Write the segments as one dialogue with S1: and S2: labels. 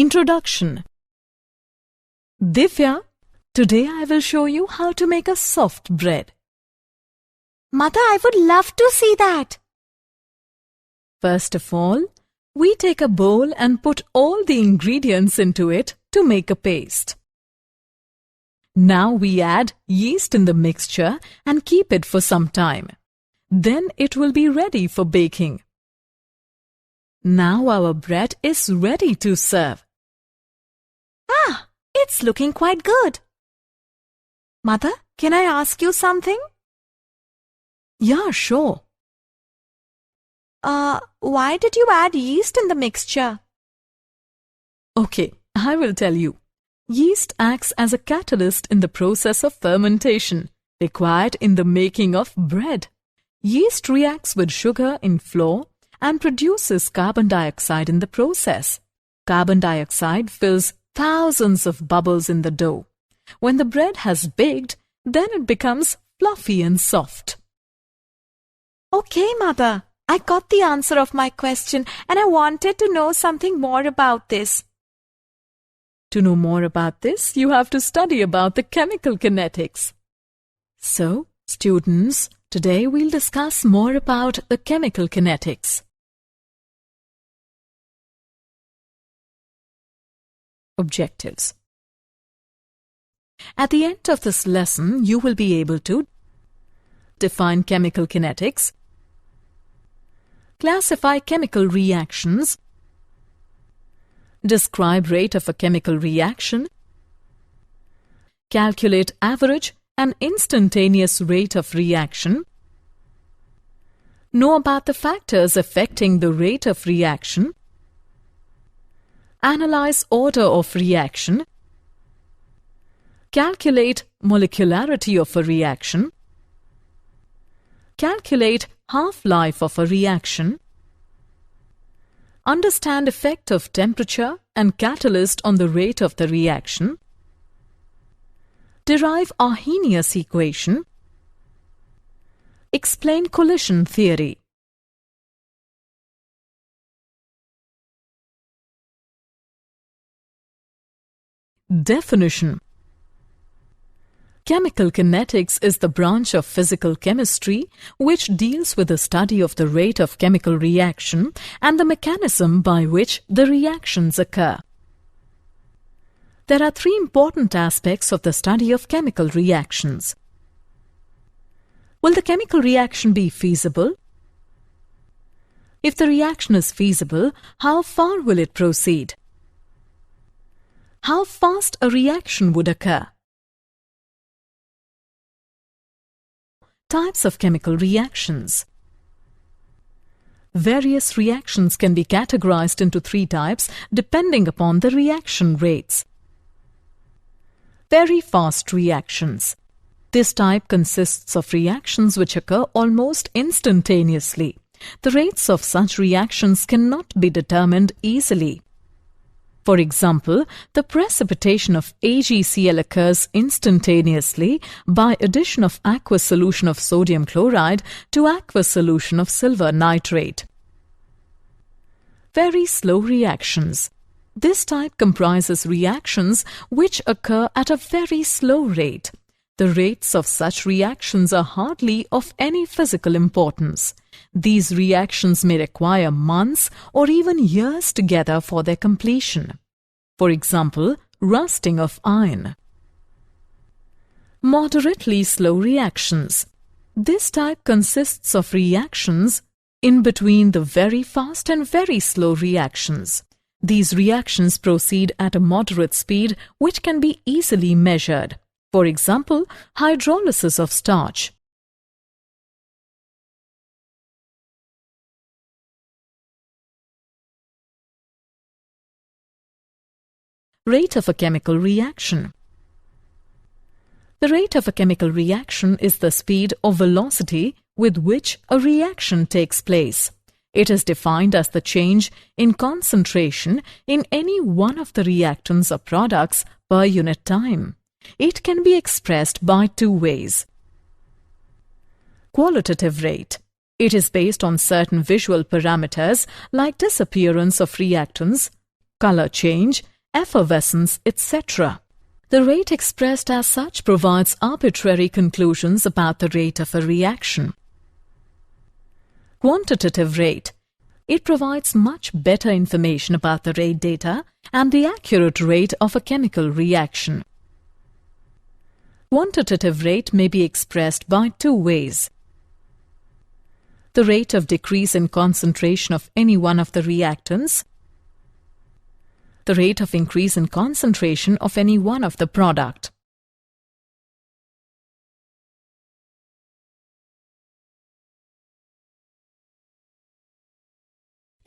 S1: Introduction. Divya, today I will show you how to make a soft bread.
S2: Mother, I would love to see that.
S1: First of all, we take a bowl and put all the ingredients into it to make a paste. Now we add yeast in the mixture and keep it for some time. Then it will be ready for baking. Now our bread is ready to serve.
S2: It's looking quite good. Mother, can I ask you something?
S1: Yeah, sure.
S2: Why did you add yeast in the mixture?
S1: Okay, I will tell you. Yeast acts as a catalyst in the process of fermentation required in the making of bread. Yeast reacts with sugar in flour and produces carbon dioxide in the process. Carbon dioxide fills thousands of bubbles in the dough. When the bread has baked, then it becomes fluffy and soft.
S2: Okay, Mother. I got the answer of my question and I wanted to know something more about this.
S1: To know more about this, you have to study about the chemical kinetics. So, students, today we'll discuss more about the chemical kinetics. Objectives. At the end of this lesson, you will be able to define chemical kinetics, classify chemical reactions, describe rate of a chemical reaction, calculate average and instantaneous rate of reaction, know about the factors affecting the rate of reaction, analyze order of reaction, calculate molecularity of a reaction, calculate half-life of a reaction, understand effect of temperature and catalyst on the rate of the reaction, derive Arrhenius equation, explain collision theory. Definition. Chemical kinetics is the branch of physical chemistry which deals with the study of the rate of chemical reaction and the mechanism by which the reactions occur. There are three important aspects of the study of chemical reactions. Will the chemical reaction be feasible? If the reaction is feasible, how far will it proceed? How fast a reaction would occur? Types of chemical reactions. Various reactions can be categorized into three types depending upon the reaction rates. Very fast reactions. This type consists of reactions which occur almost instantaneously. The rates of such reactions cannot be determined easily. For example, the precipitation of AgCl occurs instantaneously by addition of aqueous solution of sodium chloride to aqueous solution of silver nitrate. Very slow reactions. This type comprises reactions which occur at a very slow rate. The rates of such reactions are hardly of any physical importance. These reactions may require months or even years together for their completion. For example, rusting of iron. Moderately slow reactions. This type consists of reactions in between the very fast and very slow reactions. These reactions proceed at a moderate speed which can be easily measured. For example, hydrolysis of starch. Rate of a chemical reaction. The rate of a chemical reaction is the speed or velocity with which a reaction takes place. It is defined as the change in concentration in any one of the reactants or products per unit time. It can be expressed by two ways. Qualitative rate. It is based on certain visual parameters like disappearance of reactants, color change, effervescence, etc. The rate expressed as such provides arbitrary conclusions about the rate of a reaction. Quantitative rate. It provides much better information about the rate data and the accurate rate of a chemical reaction. Quantitative rate may be expressed by two ways. The rate of decrease in concentration of any one of the reactants, the rate of increase in concentration of any one of the product.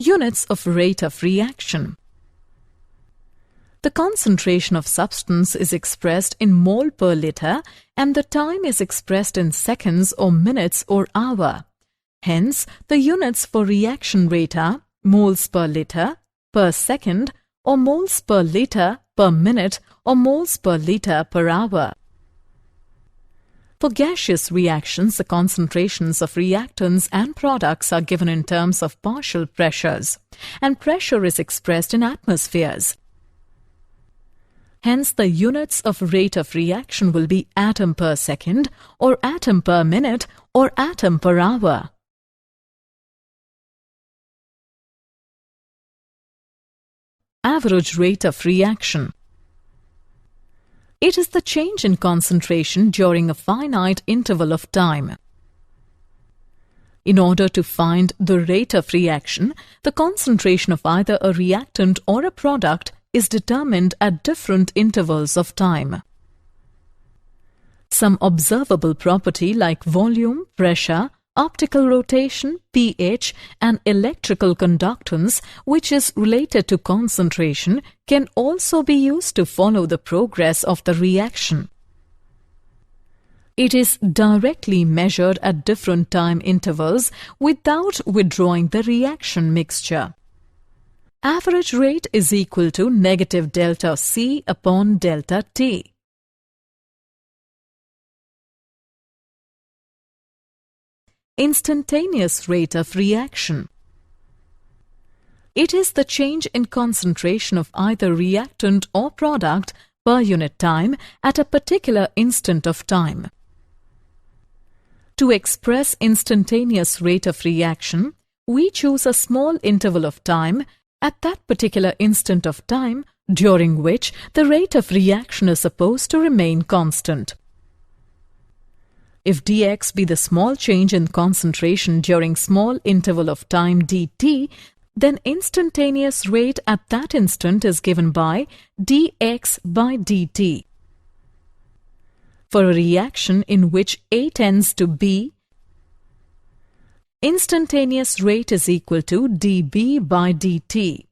S1: Units of rate of reaction. The concentration of substance is expressed in mole per liter and the time is expressed in seconds or minutes or hour. Hence, the units for reaction rate are moles per liter, per second, or moles per liter per minute, or moles per liter per hour. For gaseous reactions, the concentrations of reactants and products are given in terms of partial pressures, and pressure is expressed in atmospheres. Hence, the units of rate of reaction will be atom per second, or atom per minute, or atom per hour. Average rate of reaction. It is the change in concentration during a finite interval of time. In order to find the rate of reaction, the concentration of either a reactant or a product is determined at different intervals of time. Some observable property like volume, pressure, optical rotation, pH, and electrical conductance, which is related to concentration, can also be used to follow the progress of the reaction. It is directly measured at different time intervals without withdrawing the reaction mixture. Average rate is equal to negative delta C upon delta T. Instantaneous rate of reaction. It is the change in concentration of either reactant or product per unit time at a particular instant of time. To express instantaneous rate of reaction, we choose a small interval of time at that particular instant of time during which the rate of reaction is supposed to remain constant. If dx be the small change in concentration during small interval of time dt, then instantaneous rate at that instant is given by dx by dt. For a reaction in which A tends to B, instantaneous rate is equal to dB by dt.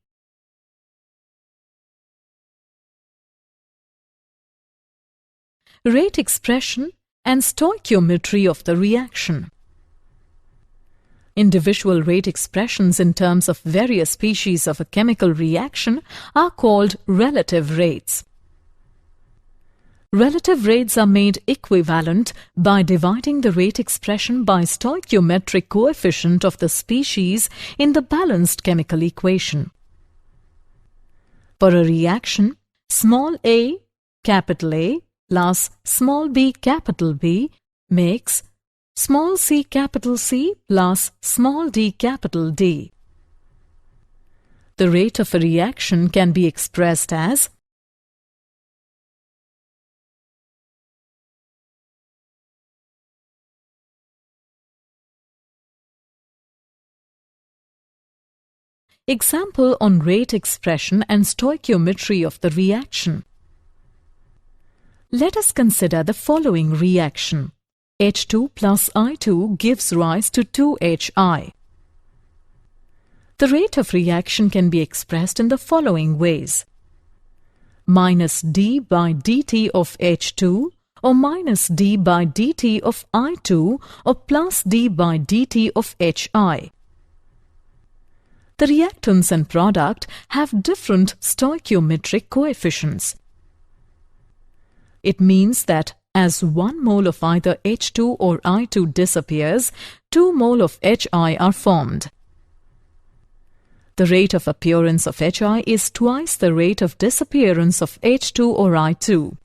S1: Rate expression and stoichiometry of the reaction. Individual rate expressions in terms of various species of a chemical reaction are called relative rates. Relative rates are made equivalent by dividing the rate expression by stoichiometric coefficient of the species in the balanced chemical equation. For a reaction, small a, capital A, plus small b, capital B, makes small c, capital C, plus small d, capital D. The rate of a reaction can be expressed as Example on rate expression and stoichiometry of the reaction. Let us consider the following reaction. H2 plus I2 gives rise to 2HI. The rate of reaction can be expressed in the following ways. Minus d by dt of H2 or minus d by dt of I2 or plus d by dt of HI. The reactants and product have different stoichiometric coefficients. It means that as 1 mole of either H2 or I2 disappears, 2 mole of HI are formed. The rate of appearance of Hi is twice the rate of disappearance of H2 or I2.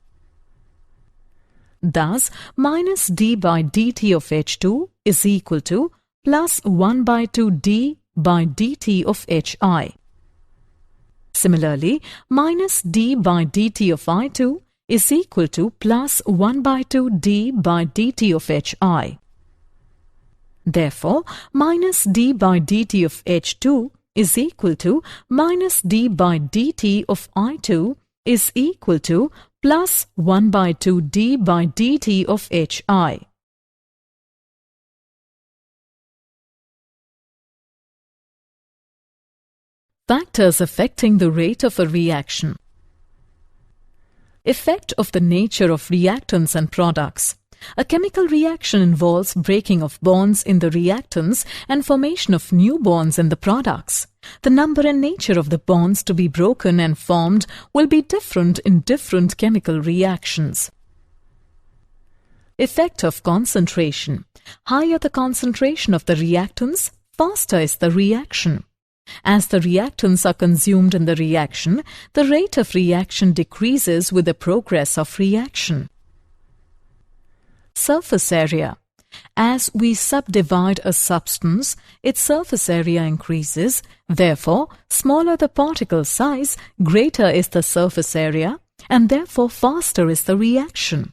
S1: Thus, minus d by dt of H2 is equal to plus 1 by 2 d by dt of Hi. Similarly, minus d by dt of I2 is equal to plus 1 by 2 d by dt of Hi. Therefore, minus d by dt of H2 is equal to minus d by dt of I2 is equal to plus 1 by 2 d by dt of Hi. Factors affecting the rate of a reaction. Effect of the nature of reactants and products. A chemical reaction involves breaking of bonds in the reactants and formation of new bonds in the products. The number and nature of the bonds to be broken and formed will be different in different chemical reactions. Effect of concentration. Higher the concentration of the reactants, faster is the reaction. As the reactants are consumed in the reaction, the rate of reaction decreases with the progress of reaction. Surface area. As we subdivide a substance, its surface area increases. Therefore, smaller the particle size, greater is the surface area, and therefore faster is the reaction.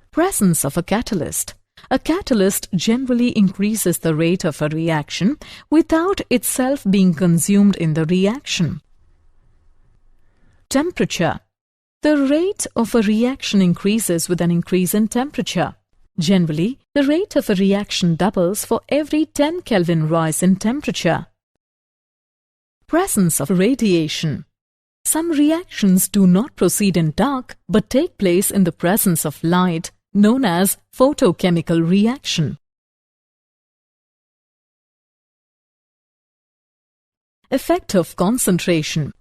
S1: Presence of a catalyst. A catalyst generally increases the rate of a reaction without itself being consumed in the reaction. Temperature. The rate of a reaction increases with an increase in temperature. Generally, the rate of a reaction doubles for every 10 Kelvin rise in temperature. Presence of radiation. Some reactions do not proceed in dark but take place in the presence of light, known as photochemical reaction. Effect of concentration.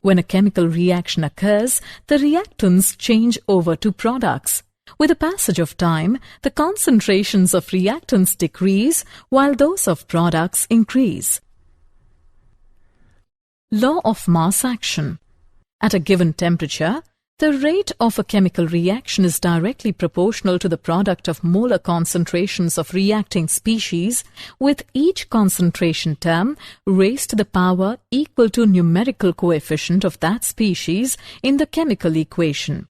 S1: When a chemical reaction occurs, the reactants change over to products. With the passage of time, the concentrations of reactants decrease while those of products increase. Law of mass action. At a given temperature, the rate of a chemical reaction is directly proportional to the product of molar concentrations of reacting species, with each concentration term raised to the power equal to numerical coefficient of that species in the chemical equation.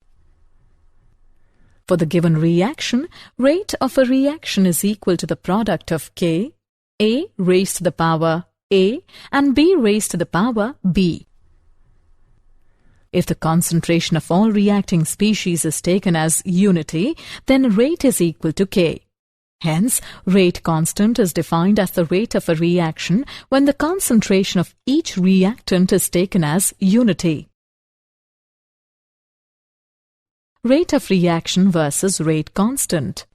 S1: For the given reaction, rate of a reaction is equal to the product of K, A raised to the power A, and B raised to the power B. If the concentration of all reacting species is taken as unity, then rate is equal to K. Hence, rate constant is defined as the rate of a reaction when the concentration of each reactant is taken as unity. Rate of reaction versus rate constant.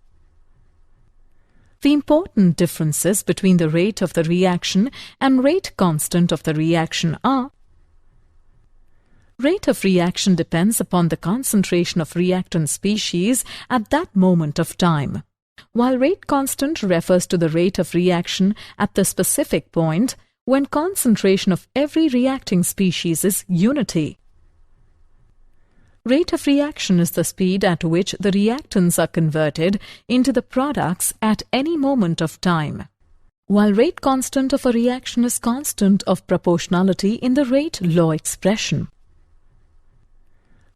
S1: The important differences between the rate of the reaction and rate constant of the reaction are: rate of reaction depends upon the concentration of reactant species at that moment of time, while rate constant refers to the rate of reaction at the specific point when concentration of every reacting species is unity. Rate of reaction is the speed at which the reactants are converted into the products at any moment of time, while rate constant of a reaction is constant of proportionality in the rate law expression.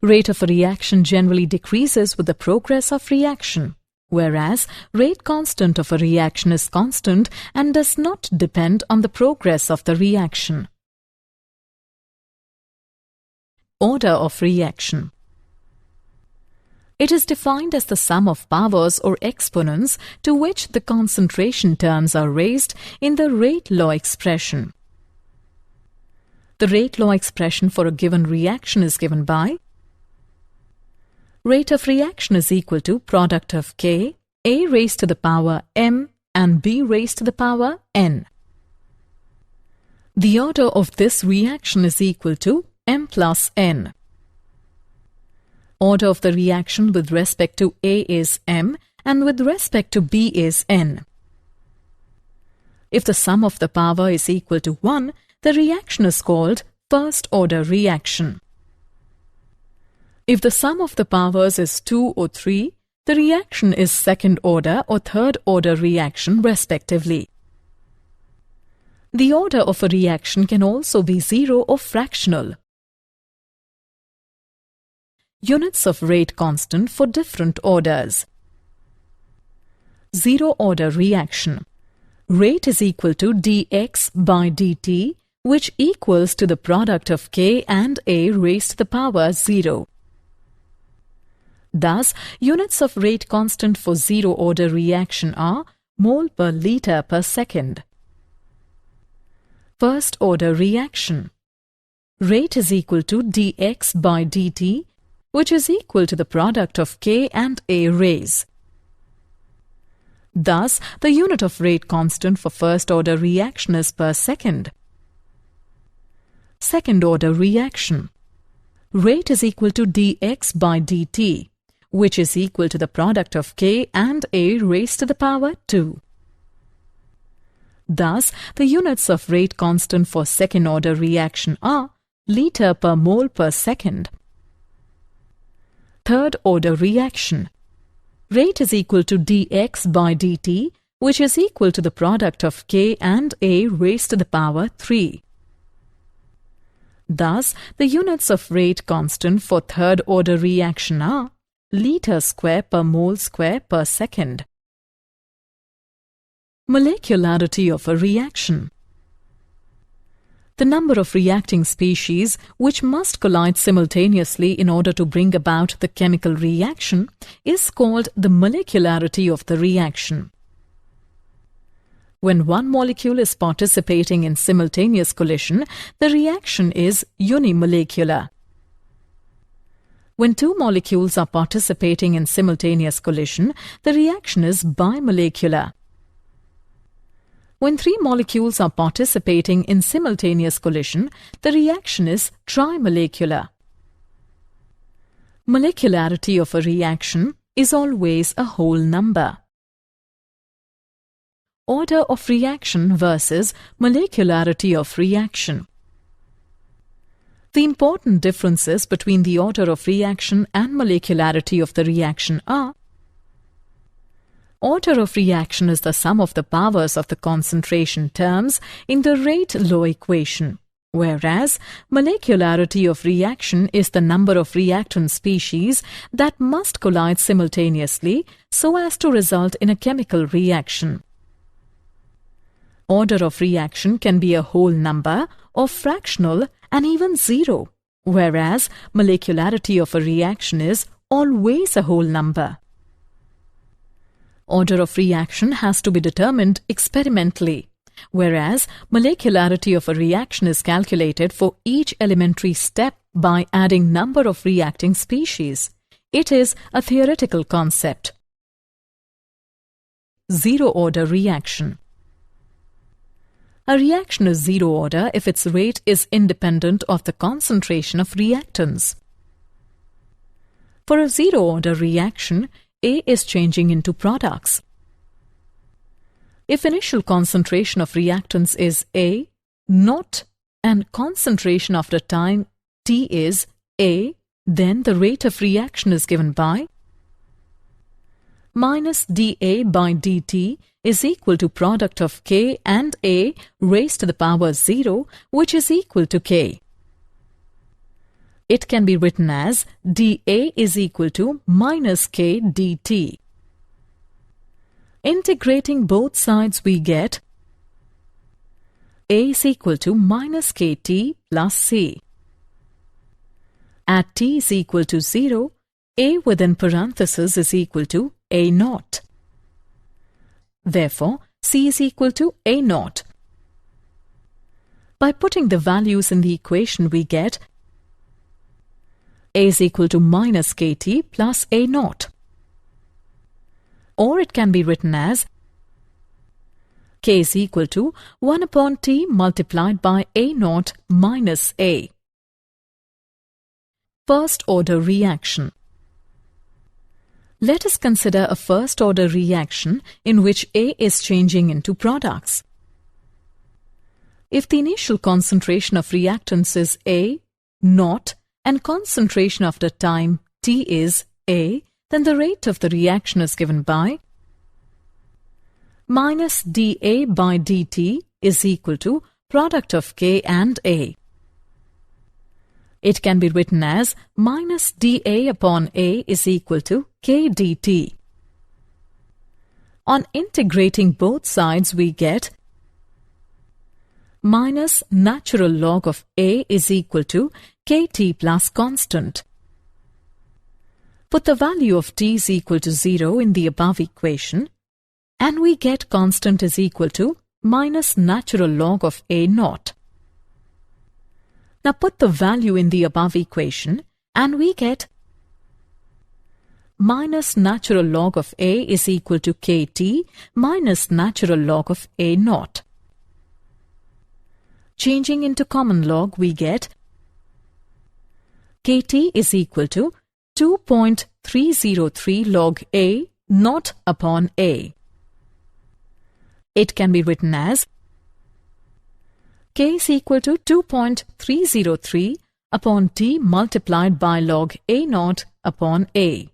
S1: Rate of a reaction generally decreases with the progress of reaction, whereas rate constant of a reaction is constant and does not depend on the progress of the reaction. Order of reaction. It is defined as the sum of powers or exponents to which the concentration terms are raised in the rate law expression. The rate law expression for a given reaction is given by: rate of reaction is equal to product of K, A raised to the power M and B raised to the power N. The order of this reaction is equal to M plus N. Order of the reaction with respect to A is M and with respect to B is N. If the sum of the power is equal to 1, the reaction is called first-order reaction. If the sum of the powers is 2 or 3, the reaction is second-order or third-order reaction respectively. The order of a reaction can also be 0 or fractional. Units of rate constant for different orders. Zero-order reaction. Rate is equal to dx by dt, which equals to the product of k and a raised to the power 0. Thus, units of rate constant for zero-order reaction are mole per liter per second. First-order reaction. Rate is equal to dx by dt, which is equal to the product of k and a raise. Thus, the unit of rate constant for first-order reaction is per second. Second-order reaction. Rate is equal to dx by dt, which is equal to the product of k and a raised to the power 2. Thus, the units of rate constant for second-order reaction are liter per mole per second. Third-order reaction. Rate is equal to dx by dt, which is equal to the product of k and a raised to the power 3. Thus, the units of rate constant for third-order reaction are liter square per mole square per second. Molecularity of a reaction. The number of reacting species which must collide simultaneously in order to bring about the chemical reaction is called the molecularity of the reaction. When one molecule is participating in simultaneous collision, the reaction is unimolecular. When two molecules are participating in simultaneous collision, the reaction is bimolecular. When three molecules are participating in simultaneous collision, the reaction is trimolecular. Molecularity of a reaction is always a whole number. Order of reaction versus molecularity of reaction. The important differences between the order of reaction and molecularity of the reaction are: order of reaction is the sum of the powers of the concentration terms in the rate law equation, whereas molecularity of reaction is the number of reactant species that must collide simultaneously so as to result in a chemical reaction. Order of reaction can be a whole number or fractional and even 0, whereas molecularity of a reaction is always a whole number. Order of reaction has to be determined experimentally, whereas molecularity of a reaction is calculated for each elementary step by adding number of reacting species. It is a theoretical concept. Zero-order reaction. A reaction is zero-order if its rate is independent of the concentration of reactants. For a zero-order reaction, A is changing into products. If initial concentration of reactants is A, naught, and concentration after time T is A, then the rate of reaction is given by minus dA by dt is equal to product of K and A raised to the power 0, which is equal to K. It can be written as dA is equal to minus K dt. Integrating both sides, we get A is equal to minus KT plus C. At T is equal to 0, A within parentheses is equal to A naught. Therefore, C is equal to A naught. By putting the values in the equation, we get A is equal to minus KT plus A naught. Or it can be written as K is equal to 1 upon T multiplied by A naught minus A. First-order reaction. Let us consider a first-order reaction in which A is changing into products. if the initial concentration of reactants is A, naught, and concentration after time T is A, then the rate of the reaction is given by minus dA by dt is equal to product of K and A. It can be written as minus dA upon A is equal to K dt. On integrating both sides, we get minus natural log of A is equal to Kt plus constant. Put the value of T is equal to 0 in the above equation, and we get constant is equal to minus natural log of A naught. Now put the value in the above equation, and we get minus natural log of A is equal to Kt minus natural log of A naught. Changing into common log, we get Kt is equal to 2.303 log A naught upon A. It can be written as K is equal to 2.303 upon T multiplied by log A naught upon A.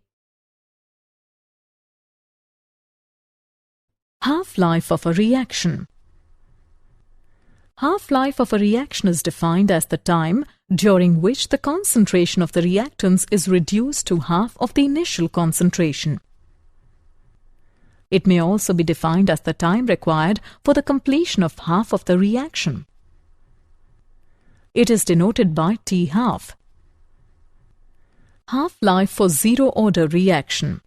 S1: Half-life of a reaction. Half-life of a reaction is defined as the time during which the concentration of the reactants is reduced to half of the initial concentration. It may also be defined as the time required for the completion of half of the reaction. It is denoted by T half. Half-life for zero-order reaction.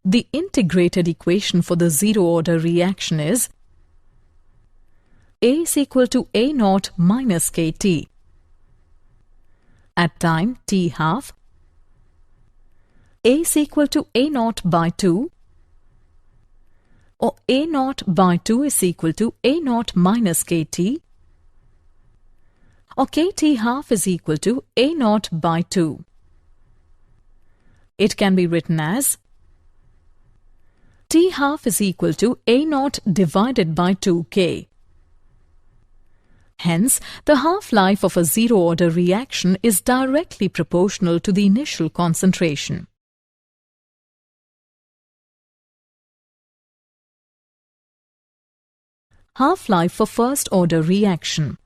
S1: The integrated equation for the zero-order reaction is A is equal to A naught minus Kt. At time T half, A is equal to A naught by 2, or A naught by 2 is equal to A naught minus Kt, or Kt half is equal to A naught by 2. It can be written as T half is equal to A naught divided by 2K. Hence, the half-life of a zero-order reaction is directly proportional to the initial concentration. Half-life for first-order reaction.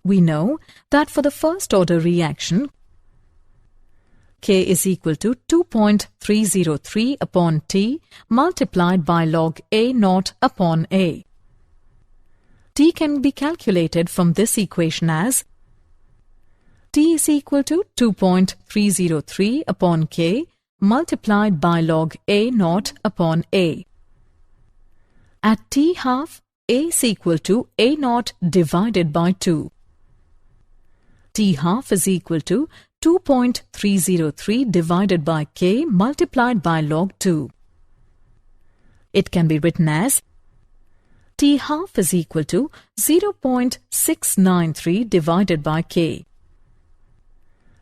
S1: We know that for the first-order reaction, K is equal to 2.303 upon T multiplied by log A naught upon A. T can be calculated from this equation as T is equal to 2.303 upon K multiplied by log A naught upon A. At T half, A is equal to A naught divided by 2. T half is equal to 2.303 divided by K multiplied by log 2. It can be written as T half is equal to 0.693 divided by K.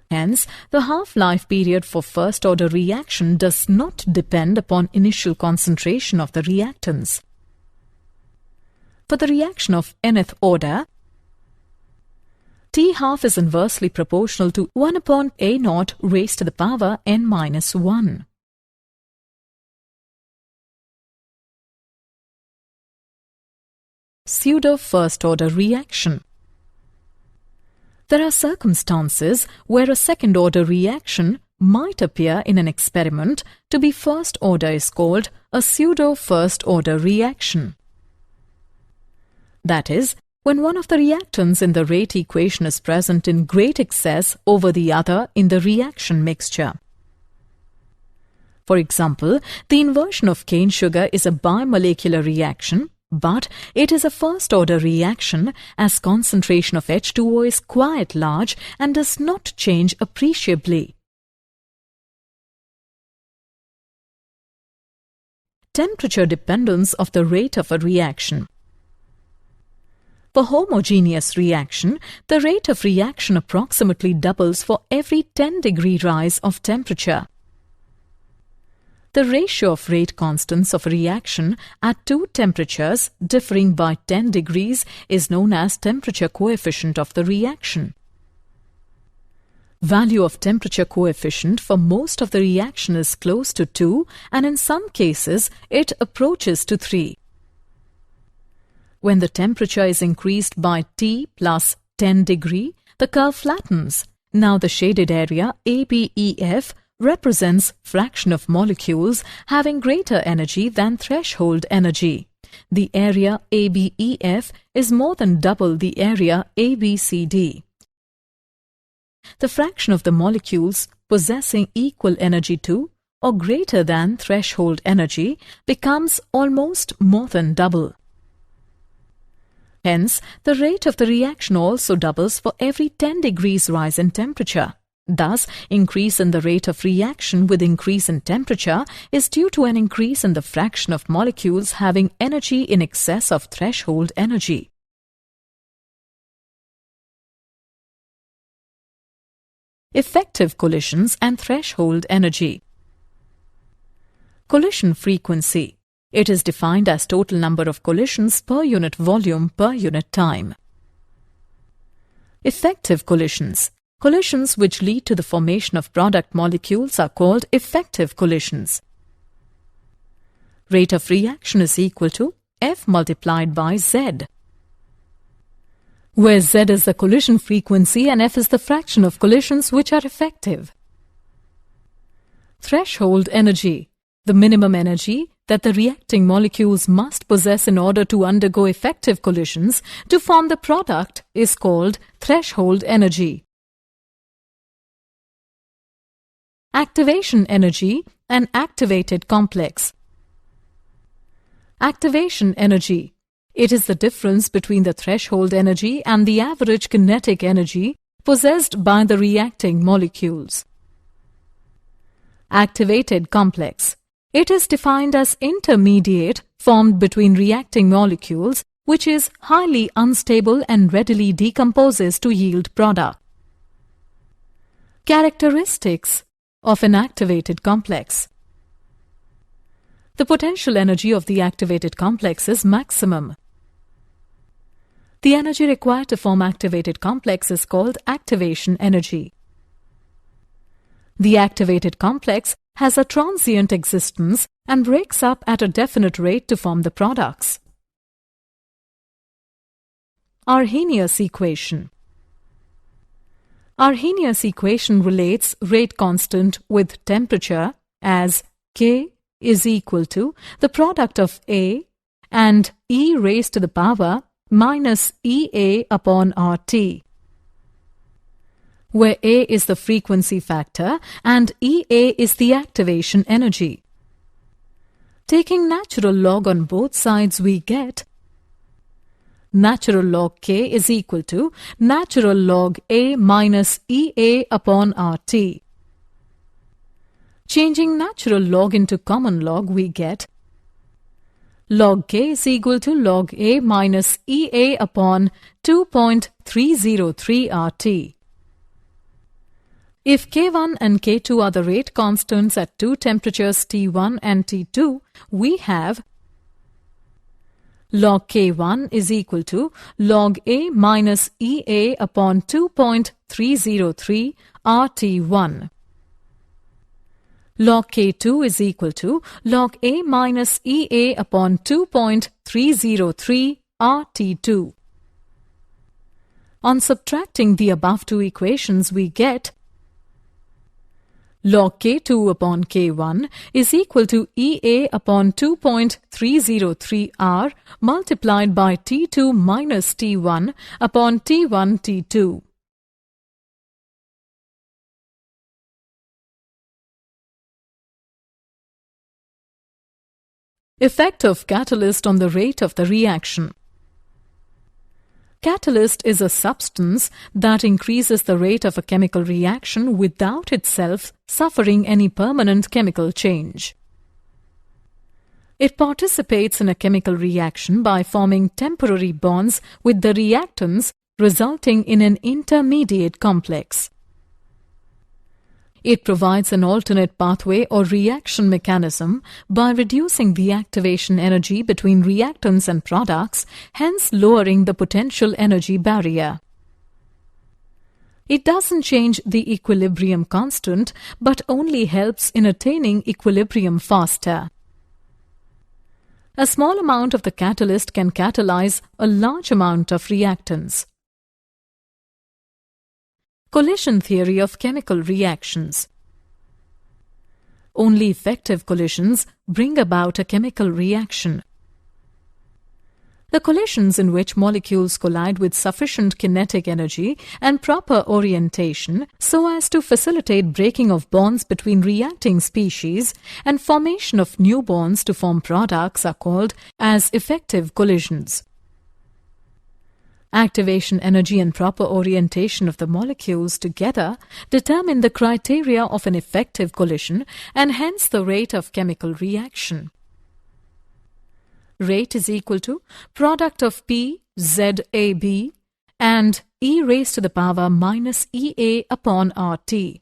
S1: Hence, the half-life period for first-order reaction does not depend upon initial concentration of the reactants. For the reaction of nth order, T half is inversely proportional to 1 upon A naught raised to the power n minus 1. Pseudo-first-order reaction. There are circumstances where a second-order reaction might appear in an experiment to be first-order is called a pseudo-first-order reaction. That is, when one of the reactants in the rate equation is present in great excess over the other in the reaction mixture. For example, the inversion of cane sugar is a bimolecular reaction, but it is a first-order reaction as concentration of H2O is quite large and does not change appreciably. Temperature dependence of the rate of a reaction. For homogeneous reaction, the rate of reaction approximately doubles for every 10-degree rise of temperature. The ratio of rate constants of a reaction at two temperatures differing by 10 degrees is known as temperature coefficient of the reaction. Value of temperature coefficient for most of the reaction is close to 2 and in some cases it approaches to 3. When the temperature is increased by T plus 10 degree, the curve flattens. Now the shaded area ABEF represents fraction of molecules having greater energy than threshold energy. The area ABEF is more than double the area ABCD. The fraction of the molecules possessing equal energy to or greater than threshold energy becomes almost more than double. Hence, the rate of the reaction also doubles for every 10 degrees rise in temperature. Thus, increase in the rate of reaction with increase in temperature is due to an increase in the fraction of molecules having energy in excess of threshold energy. Effective collisions and threshold energy. Collision frequency. It is defined as total number of collisions per unit volume per unit time. Effective collisions. Collisions which lead to the formation of product molecules are called effective collisions. Rate of reaction is equal to F multiplied by Z, where Z is the collision frequency and F is the fraction of collisions which are effective. Threshold energy. The minimum energy that the reacting molecules must possess in order to undergo effective collisions to form the product is called threshold energy. Activation energy and activated complex. Activation energy. It is the difference between the threshold energy and the average kinetic energy possessed by the reacting molecules. Activated complex. It is defined as intermediate formed between reacting molecules which is highly unstable and readily decomposes to yield product. Characteristics of an activated complex. The potential energy of the activated complex is maximum. The energy required to form activated complex is called activation energy. The activated complex has a transient existence and breaks up at a definite rate to form the products. Arrhenius equation. Arrhenius equation relates rate constant with temperature as K is equal to the product of A and e raised to the power minus EA upon RT, where A is the frequency factor and EA is the activation energy. Taking natural log on both sides, we get natural log K is equal to natural log A minus EA upon RT. Changing natural log into common log, we get log K is equal to log A minus EA upon 2.303 RT. If K1 and K2 are the rate constants at two temperatures T1 and T2, we have log K1 is equal to log A minus EA upon 2.303 RT1. Log K2 is equal to log A minus EA upon 2.303 RT2. On subtracting the above two equations, we get log K2 upon K1 is equal to EA upon 2.303 R multiplied by T2 minus T1 upon T1 T2. Effect of catalyst on the rate of the reaction. Catalyst is a substance that increases the rate of a chemical reaction without itself suffering any permanent chemical change. It participates in a chemical reaction by forming temporary bonds with the reactants, resulting in an intermediate complex. It provides an alternate pathway or reaction mechanism by reducing the activation energy between reactants and products, hence lowering the potential energy barrier. It doesn't change the equilibrium constant, but only helps in attaining equilibrium faster. A small amount of the catalyst can catalyze a large amount of reactants. Collision theory of chemical reactions. Only effective collisions bring about a chemical reaction. The collisions in which molecules collide with sufficient kinetic energy and proper orientation so as to facilitate breaking of bonds between reacting species and formation of new bonds to form products are called as effective collisions. Activation energy and proper orientation of the molecules together determine the criteria of an effective collision and hence the rate of chemical reaction. Rate is equal to product of P ZAB and e raised to the power minus EA upon RT,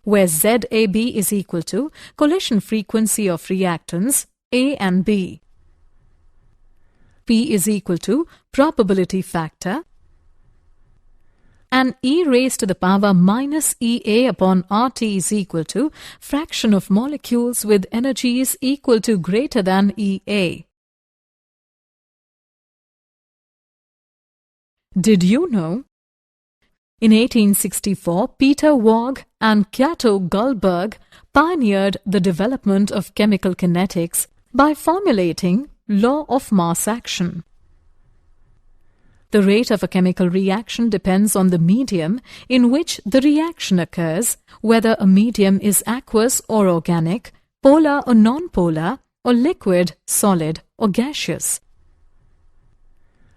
S1: where ZAB is equal to collision frequency of reactants A and B. P is equal to probability factor, and e raised to the power minus EA upon RT is equal to fraction of molecules with energies equal to greater than EA. Did you know? In 1864, Peter Waugh and Cato Gullberg pioneered the development of chemical kinetics by formulating law of mass action. The rate of a chemical reaction depends on the medium in which the reaction occurs, whether a medium is aqueous or organic, polar or non-polar, or liquid, solid, or gaseous.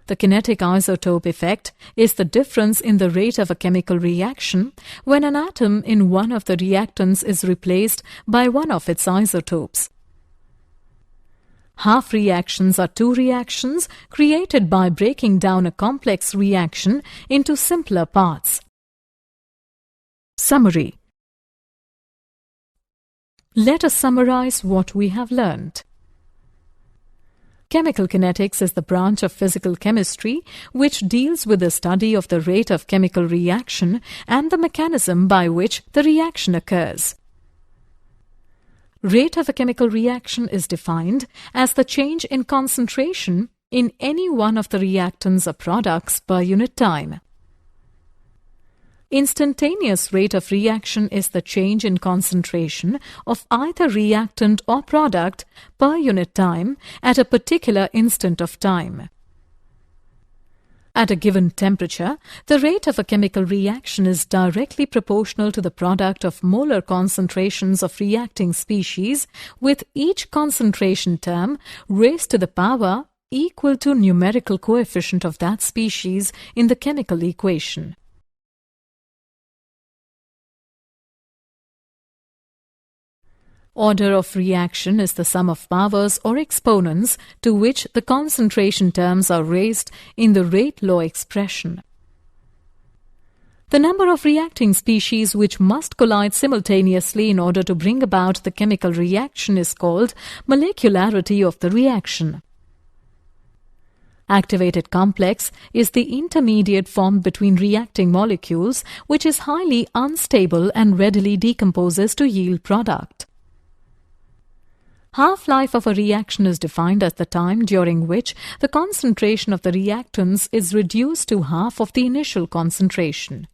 S1: The kinetic isotope effect is the difference in the rate of a chemical reaction when an atom in one of the reactants is replaced by one of its isotopes. Half reactions are two reactions created by breaking down a complex reaction into simpler parts. Summary. Let us summarize what we have learned. Chemical kinetics is the branch of physical chemistry which deals with the study of the rate of chemical reaction and the mechanism by which the reaction occurs. Rate of a chemical reaction is defined as the change in concentration in any one of the reactants or products per unit time. Instantaneous rate of reaction is the change in concentration of either reactant or product per unit time at a particular instant of time. At a given temperature, the rate of a chemical reaction is directly proportional to the product of molar concentrations of reacting species, with each concentration term raised to the power equal to numerical coefficient of that species in the chemical equation. Order of reaction is the sum of powers or exponents to which the concentration terms are raised in the rate law expression. The number of reacting species which must collide simultaneously in order to bring about the chemical reaction is called molecularity of the reaction. Activated complex is the intermediate formed between reacting molecules which is highly unstable and readily decomposes to yield product. Half-life of a reaction is defined as the time during which the concentration of the reactants is reduced to half of the initial concentration.